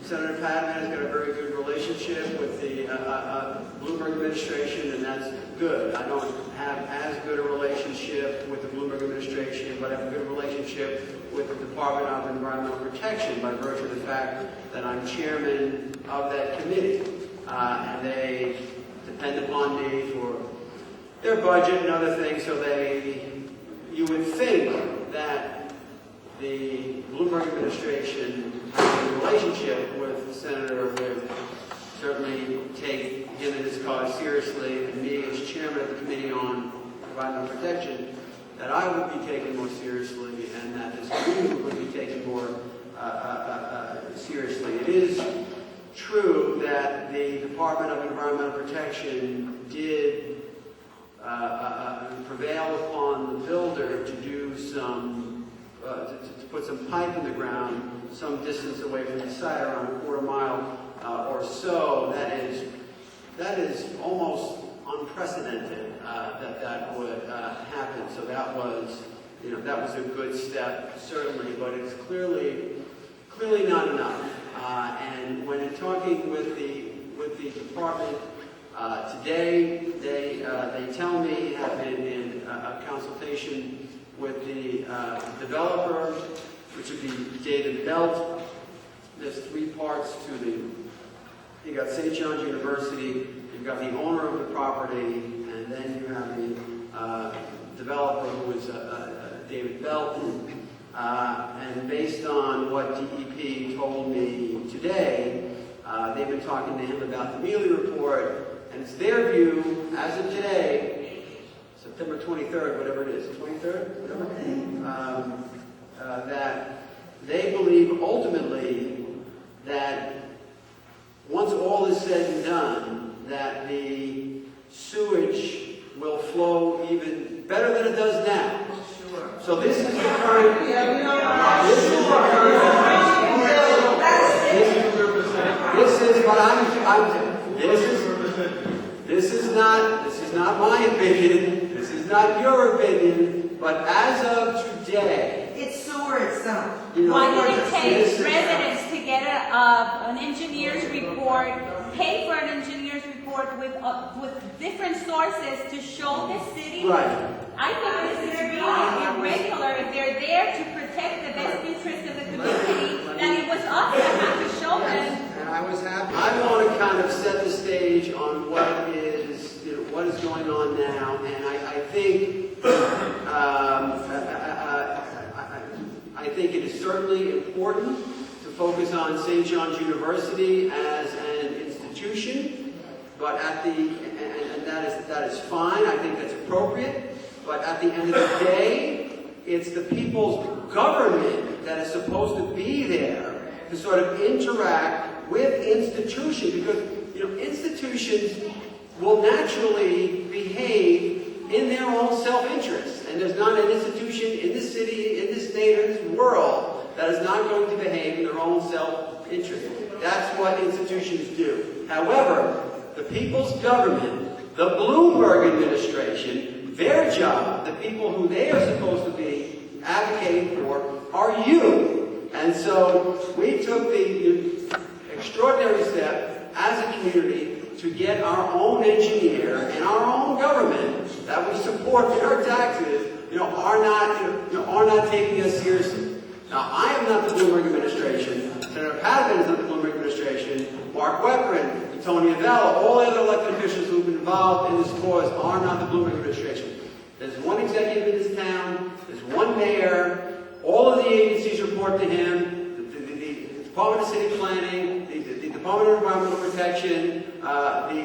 Senator Patton has got a very good relationship with the Bloomberg administration, and that's good. I don't have as good a relationship with the Bloomberg administration, but I have a good relationship with the Department of Environmental Protection by virtue of the fact that I'm chairman of that committee. And they depend upon me for their budget and other things, so you would think that the Bloomberg administration has a relationship with the senator would certainly take him and his cause seriously, and me as chairman of the Committee on Environmental Protection, that I would be taken more seriously, and that this group would be taken more seriously. It is true that the Department of Environmental Protection did prevail upon the builder to do some, to put some pipe in the ground some distance away from the site, around a quarter mile or so. That is almost unprecedented that would happen. So that was, that was a good step, certainly, but it's clearly not enough. And when in talking with the department today, they tell me, have been in a consultation with the developer, which would be David Belt. There's three parts to you got St. John's University, you've got the owner of the property, and then you have the developer, who is David Belt. And based on what DEP told me today, they've been talking to him about the Mealy report, and it's their view, as of today, September 23rd, whatever it is, 23rd, whatever, that they believe ultimately that once all is said and done, that the sewage will flow even better than it does now. Sure. So this is the current. This is what I'm. This is not my opinion. This is not your opinion. But as of today, it's sewer itself. Why did it take residents to get an engineer's report, pay for an engineer's report with different sources to show the city? right? I think this is really irregular. If they're there to protect the best interest of the community, then it was us that had to show them. And I was happy. I want to kind of set the stage on what is going on now, and I think I think it is certainly important to focus on St. John's University as an institution, but and that is fine. I think that's appropriate. But at the end of the day, it's the people's government that is supposed to be there to sort of interact with institutions, because institutions will naturally behave in their own self-interest. And there's not an institution in this city, in this state, or in this world that is not going to behave in their own self-interest. That's what institutions do. However, the people's government, the Bloomberg administration, their job, the people who they are supposed to be advocating for, are you. And so we took the extraordinary step as a community to get our own engineer and our own government that we support with our taxes, are not taking us seriously. Now, I am not the Bloomberg administration. Senator Patton is not the Bloomberg administration. Mark Weprin, Tony Avella, all the other elected officials who have been involved in this cause are not the Bloomberg administration. There's one executive in this town. There's one mayor. All of the agencies report to him. The Department of City Planning, the Department of Environmental Protection, the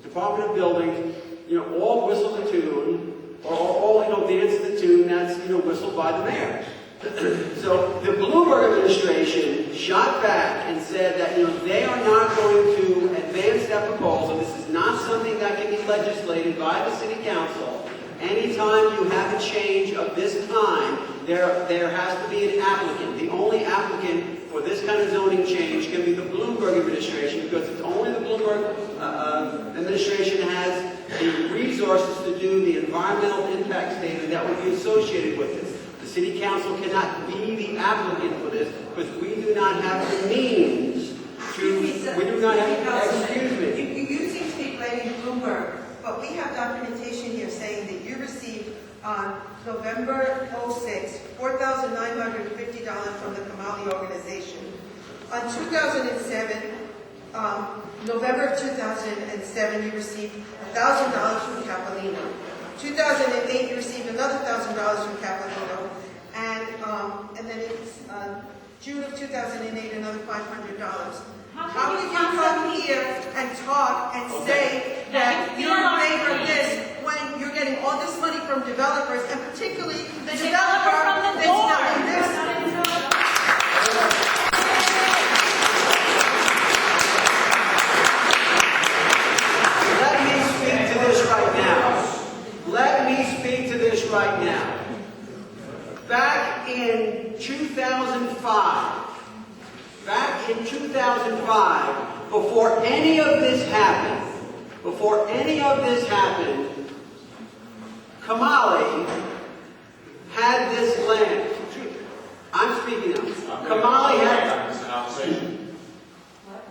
Department of Buildings, all whistle the tune, or all dance the tune that's whistled by the mayor. So the Bloomberg administration shot back and said that they are not going to advance that proposal. This is not something that can be legislated by the city council. Anytime you have a change of this kind, there has to be an applicant. The only applicant for this kind of zoning change can be the Bloomberg administration, because it's only the Bloomberg administration has the resources to do the environmental impact statement that would be associated with this. The city council cannot be the applicant for this because we do not have the means to, we do not have, excuse me. You seem to be blaming Bloomberg, but we have documentation here saying that you received on November 06, $4,950 from the Kamali organization. On 2007, November of 2007, you received $1,000 from Capolino. 2008, you received another $1,000 from Capolino, and then it's June of 2008, another $500. How can you come here and talk and say that you're in favor of this when you're getting all this money from developers, and particularly the developer that's doing this? Let me speak to this right now. Let me speak to this right now. Back in 2005, before any of this happened, Kamali had this land. I'm speaking now. Kamali had this conversation.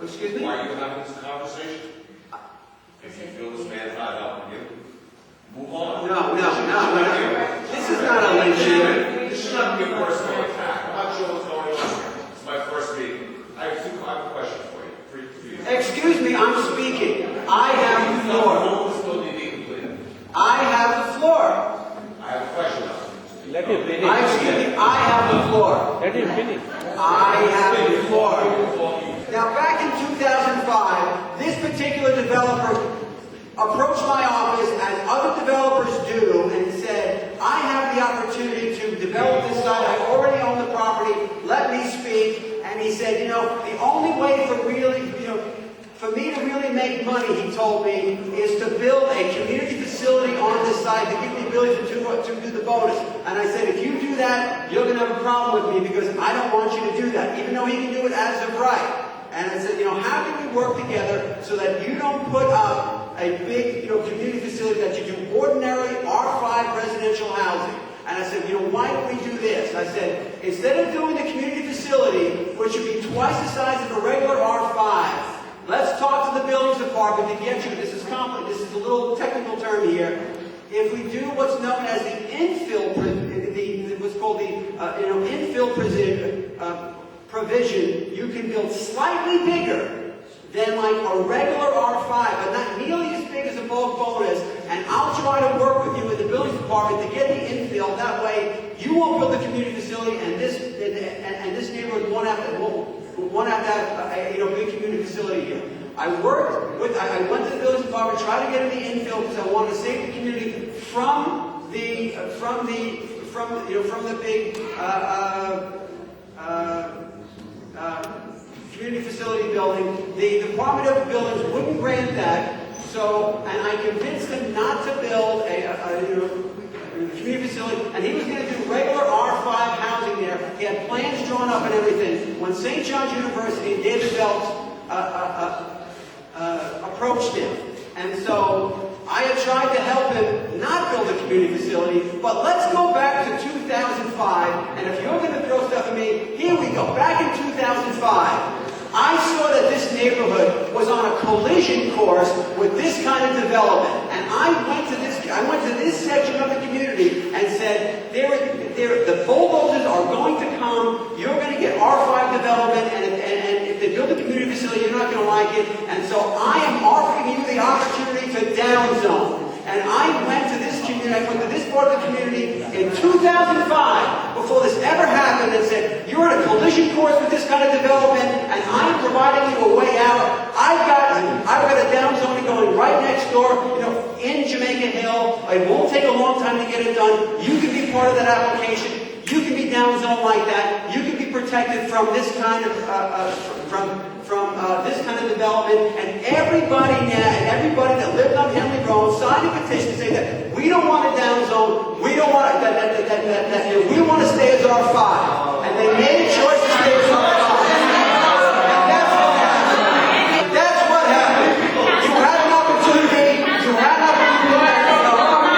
Excuse me? Why are you having this conversation? If you feel this man is not helping you, move on. No. This is not a lynching. This should not be a personal attack. I'm not sure what's going on. It's my first meeting. I have a question for you. Excuse me, I'm speaking. I have the floor. I have the floor. I have a question. Let him finish. I have the floor. Let him finish. I have the floor. Now, back in 2005, this particular developer approached my office, as other developers do, and said, I have the opportunity to develop this site. I already own the property. Let me speak. And he said, the only way for me to really make money, he told me, is to build a community facility on this site to give me the ability to do the bonus. And I said, if you do that, you're going to have a problem with me because I don't want you to do that, even though he can do it as of right. And I said, how can we work together so that you don't put up a big, community facility that you do ordinary R5 residential housing? And I said, why don't we do this? I said, instead of doing the community facility, which would be twice the size of a regular R5, let's talk to the buildings department to get you, this is a little technical term here, if we do what's known as the infill, what's called the infill provision, you can build slightly bigger than like a regular R5, but not nearly as big as a bulk bonus, and I'll try to work with you in the buildings department to get the infill. That way, you won't build a community facility, and this neighborhood won't have to have a big community facility here. I went to the buildings department, tried to get in the infill because I wanted to save the community from the big community facility building. The Department of Buildings wouldn't grant that, and I convinced him not to build a community facility, and he was going to do regular R5 housing there. He had plans drawn up and everything. When St. John's University and David Phelps approached him, and so I had tried to help him not build a community facility, but let's go back to 2005, and if you're going to throw stuff at me, here we go. Back in 2005, I saw that this neighborhood was on a collision course with this kind of development, and I went to this section of the community and said, the bulldozers are going to come, you're going to get R5 development, and if they build a community facility, you're not going to like it, and so I am offering you the opportunity to downzone. And I went to this part of the community in 2005, before this ever happened, and said, you're in a collision course with this kind of development, and I am providing you a way out. I've got a downzoning going right next door, in Jamaica Hill. It won't take a long time to get it done. You can be part of that application. You can be downzoned like that. You can be protected from this kind of this kind of development, and everybody that lived on Henley Road signed a petition saying that we don't want a downzone, we don't want we want to stay as R5.